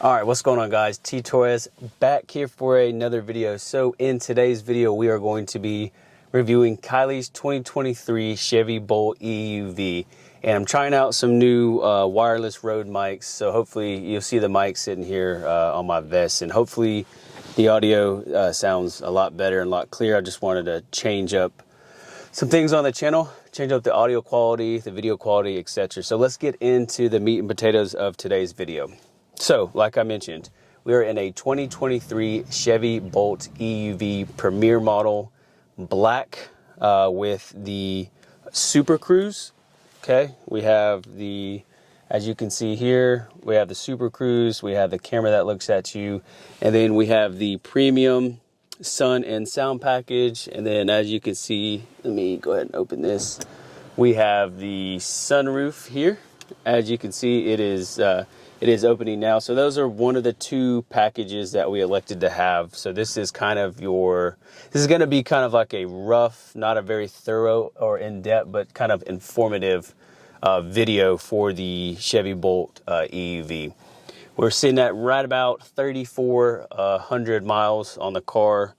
All right, what's going on, guys? T Torres back here for another video. So in today's video, we are going to be reviewing Kylie's 2023 Chevy Bolt EUV. And I'm trying out some new wireless Rode mics. So hopefully you'll see the mic sitting here on my vest. And hopefully the audio sounds a lot better and a lot clearer. I just wanted to change up some things on the channel, change up the audio quality, the video quality, etc. So let's get into the meat and potatoes of today's video. So, like I mentioned, we are in a 2023 Chevy Bolt EUV Premier model, black with the Super Cruise. Okay, we have the, as you can see here, we have the Super Cruise, we have the camera that looks at you, and then we have the premium sun and sound package. And then, as you can see, let me go ahead and open this. We have the sunroof here. As you can see, it is opening now. So those are one of the two packages that we elected to have. So this is kind of this is going to be kind of like a rough, not a very thorough or in-depth, but kind of informative video for the Chevy Bolt EUV. We're sitting at right about 3,400 miles on the car.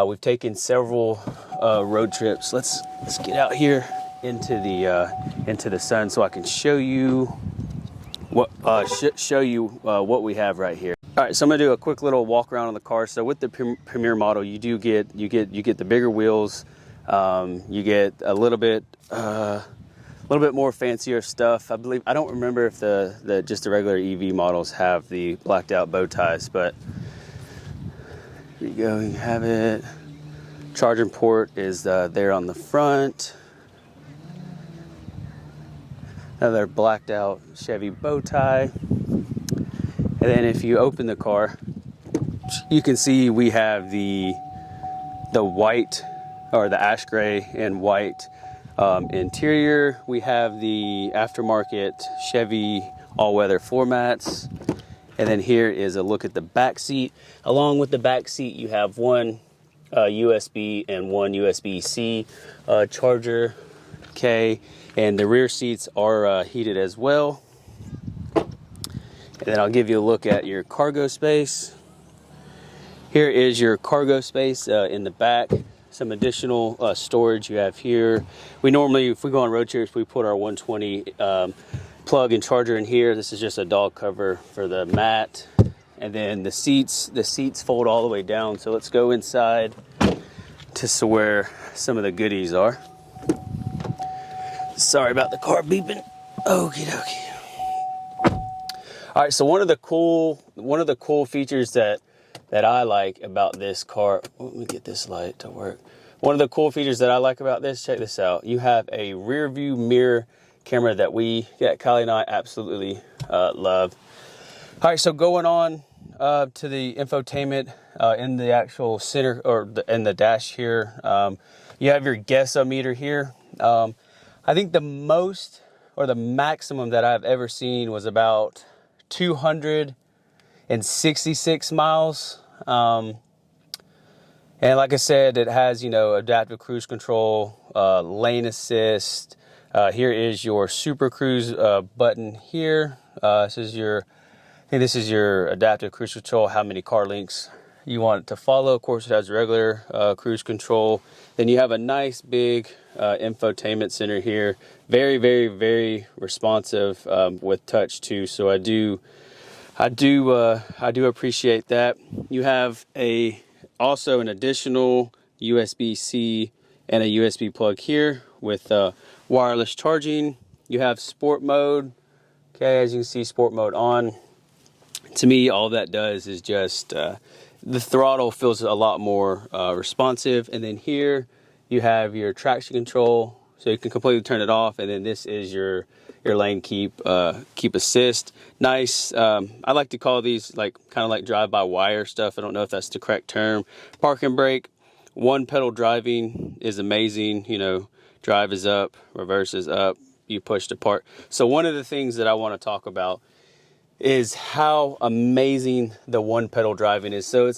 We've taken several road trips. Let's get out here into the sun so I can show you what we have right here. All right, so I'm gonna do a quick little walk around on the car. So with the Premier model, you get the bigger wheels. You get a little bit more fancier stuff. I don't remember if just the regular EV models have the blacked out bow ties, but here you go. You have it. Charging port is there on the front. Another blacked out Chevy bow tie. And then if you open the car, you can see we have the white, or the ash gray and white interior. We have the aftermarket Chevy all-weather floor mats. And then here is a look at the back seat. Along with the back seat, you have one USB and one USB-C charger. Okay. And the rear seats are heated as well. And then I'll give you a look at your cargo space. Here is your cargo space in the back. Some additional storage you have here. We normally, if we go on road trips, we put our 120 plug and charger in here. This is just a dog cover for the mat. And then the seats fold all the way down. So let's go inside to where some of the goodies are. Sorry about the car beeping. Okie dokie. All right, so one of the cool features that I like about this car. Let me get this light to work. One of the cool features that I like about this, check this out. You have a rear view mirror camera that Kylie and I absolutely love. All right, so going on to the infotainment in the actual center, or in the dash here, you have your guessometer here. I think the most or the maximum that I've ever seen was about 266 miles. And like I said, it has, adaptive cruise control, lane assist. Here is your Super Cruise button here. I think this is your adaptive cruise control, how many car links you want it to follow. Of course, it has regular cruise control. Then you have a nice big infotainment center here. Very, very, very responsive with touch too. So I do appreciate that. You have also an additional USB-C and a USB plug here with wireless charging. You have sport mode. Okay, as you can see, sport mode on. To me, all that does is just the throttle feels a lot more responsive. And then here you have your traction control, so you can completely turn it off. And then this is your lane keep assist. Nice. I like to call these kind of like drive-by-wire stuff. I don't know if that's the correct term. Park and brake. One pedal driving is amazing. Drive is up, reverse is up. You push to park. So one of the things that I want to talk about is how amazing the one pedal driving is. So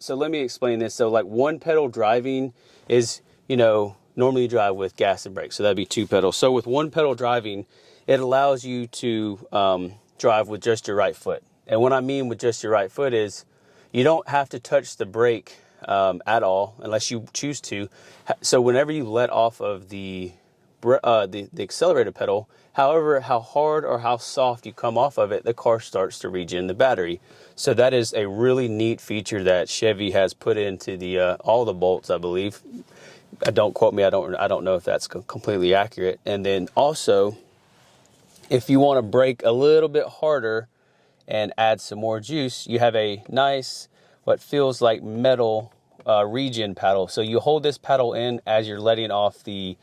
let me explain this. So one pedal driving is, normally you drive with gas and brakes. So that'd be two pedals. So with one pedal driving, it allows you to drive with just your right foot. And what I mean with just your right foot is you don't have to touch the brake at all unless you choose to. So whenever you let off of the accelerator pedal, however, how hard or how soft you come off of it, the car starts to regen the battery. So that is a really neat feature that Chevy has put into the all the bolts, I believe. Don't quote me. I don't know if that's completely accurate. And then also, if you want to brake a little bit harder and add some more juice, you have a nice, what feels like metal regen paddle. So you hold this paddle in as you're letting off the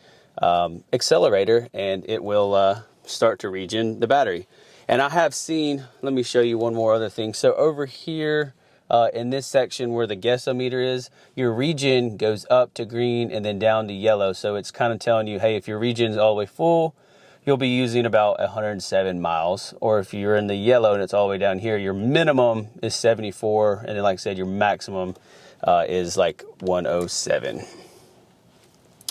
accelerator, and it will start to regen the battery. And I have seen, let me show you one more other thing. So over here in this section where the guessometer is, your regen goes up to green and then down to yellow. So it's kind of telling you, hey, if your regen is all the way full, you'll be using about 107 miles. Or if you're in the yellow and it's all the way down here, your minimum is 74. And then, like I said, your maximum is like 107.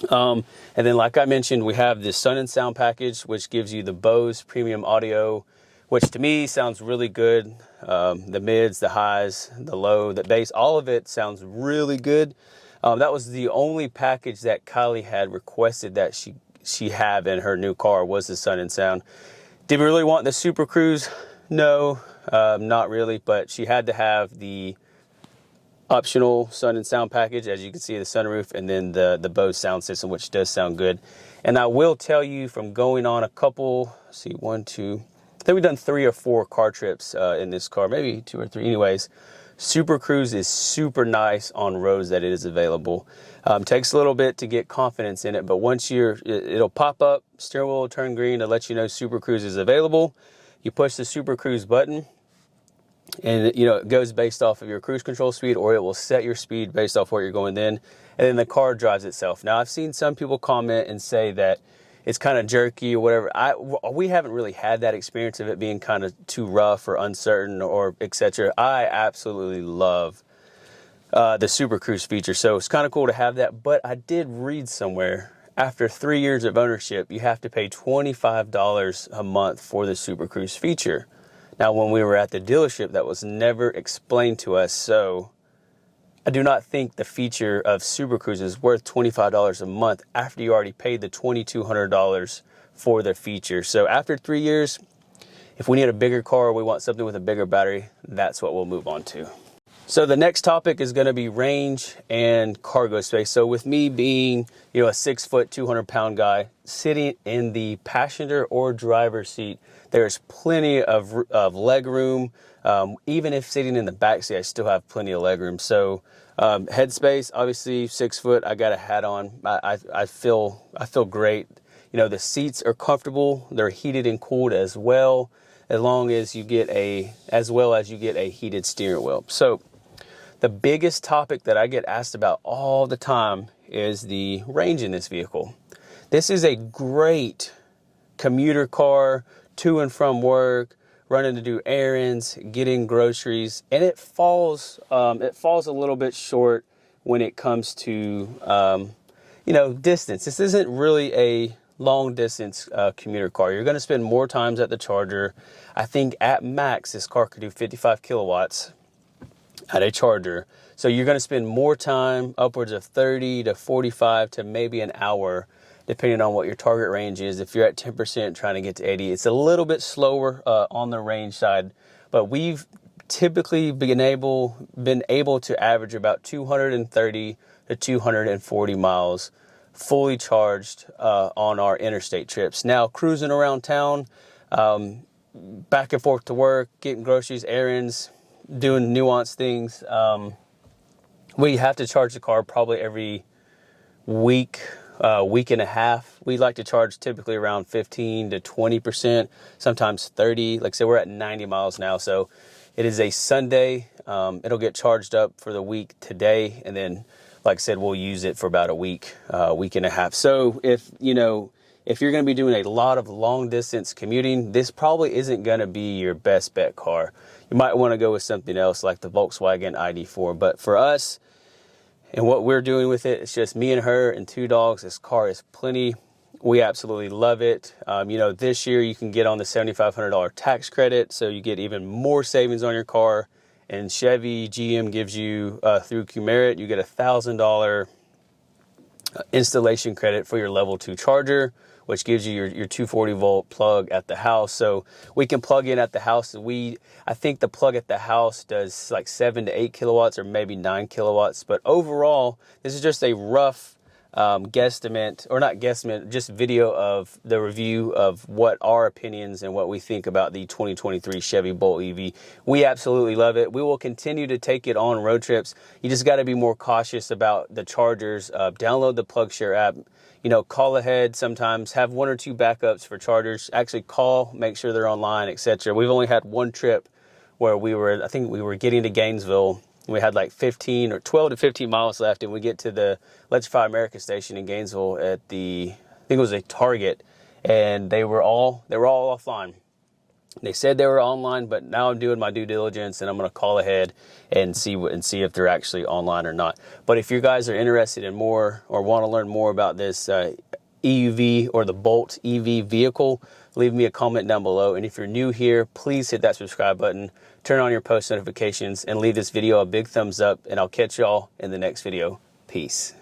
And then, like I mentioned, we have the Sun and Sound package, which gives you the Bose premium audio, which to me sounds really good. The mids, the highs, the low, the bass, all of it sounds really good. That was the only package that Kylie had requested that she have in her new car, was the Sun and Sound. Did we really want the Super Cruise? No, not really, but she had to have the optional Sun and Sound package, as you can see, the sunroof, and then the Bose sound system, which does sound good. And I will tell you, from going on a couple, let's see, 1, 2, I think we've done 3 or 4 car trips in this car, maybe 2 or 3. Anyways, Super Cruise is super nice on roads that it is available. Takes a little bit to get confidence in it, but once it'll pop up, steering wheel will turn green to let you know Super Cruise is available. You push the Super Cruise button, and it goes based off of your cruise control speed, or it will set your speed based off where you're going then, and then the car drives itself. Now, I've seen some people comment and say that it's kind of jerky or whatever. We haven't really had that experience of it being kind of too rough or uncertain or etc. I absolutely love the Super Cruise feature, so it's kind of cool to have that. But I did read somewhere, after 3 years of ownership, you have to pay $25 a month for the Super Cruise feature. Now, when we were at the dealership, that was never explained to us, so I do not think the feature of Super Cruise is worth $25 a month after you already paid the $2,200 for the feature. So after 3 years, if we need a bigger car or we want something with a bigger battery, that's what we'll move on to. So the next topic is going to be range and cargo space. So with me being, a 6 foot, 200 pound guy, sitting in the passenger or driver's seat, there's plenty of leg room. Even if sitting in the back seat, I still have plenty of leg room. So headspace, obviously 6 foot, I got a hat on. I feel great. The seats are comfortable. They're heated and cooled as well as you get a heated steering wheel. So the biggest topic that I get asked about all the time is the range in this vehicle. This is a great commuter car, to and from work, running to do errands, getting groceries, and it falls a little bit short when it comes to distance. This isn't really a long distance commuter car. You're going to spend more times at the charger. I think at max this car could do 55 kilowatts at a charger. So you're going to spend more time, upwards of 30 to 45 to maybe an hour, depending on what your target range is. If you're at 10% trying to get to 80, it's a little bit slower on the range side, but we've typically been able to average about 230 to 240 miles fully charged on our interstate trips. Now, cruising around town, back and forth to work, getting groceries, errands, doing nuanced things, we have to charge the car probably every week and a half. We like to charge typically around 15 to 20%, sometimes 30. Like I said, we're at 90 miles now, so it is a Sunday. It'll get charged up for the week today, and then, like I said, we'll use it for about a week and a half. So if you're going to be doing a lot of long distance commuting, this probably isn't going to be your best bet car. You might want to go with something else like the Volkswagen ID4. But for us and what we're doing with it, it's just me and her and 2 dogs. This car is plenty We absolutely love it. You know, this year you can get on the $7,500 tax credit, so you get even more savings on your car. And Chevy, GM gives you, through Qmerit, you get $1,000 installation credit for your level 2 charger, which gives you your 240 volt plug at the house. So we can plug in at the house. I think the plug at the house does like 7 to 8 kilowatts or maybe 9 kilowatts. But overall, this is just a rough guesstimate, or not guesstimate, just video of the review of what our opinions and what we think about the 2023 Chevy Bolt EV. We absolutely love it. We will continue to take it on road trips. You just got to be more cautious about the chargers. Download the PlugShare app. You know, call ahead sometimes, have 1 or 2 backups for chargers. Actually call, make sure they're online, etc. We've only had one trip where I think we were getting to Gainesville. We had like 15 or 12 to 15 miles left, and we get to the Electrify America station in Gainesville at I think it was a Target, and they were all offline. They said they were online, but now I'm doing my due diligence, and I'm going to call ahead and see if they're actually online or not. But if you guys are interested in more or want to learn more about this EUV or the Bolt EV vehicle, leave me a comment down below. And if you're new here, please hit that subscribe button, turn on your post notifications, and leave this video a big thumbs up, and I'll catch y'all in the next video. Peace.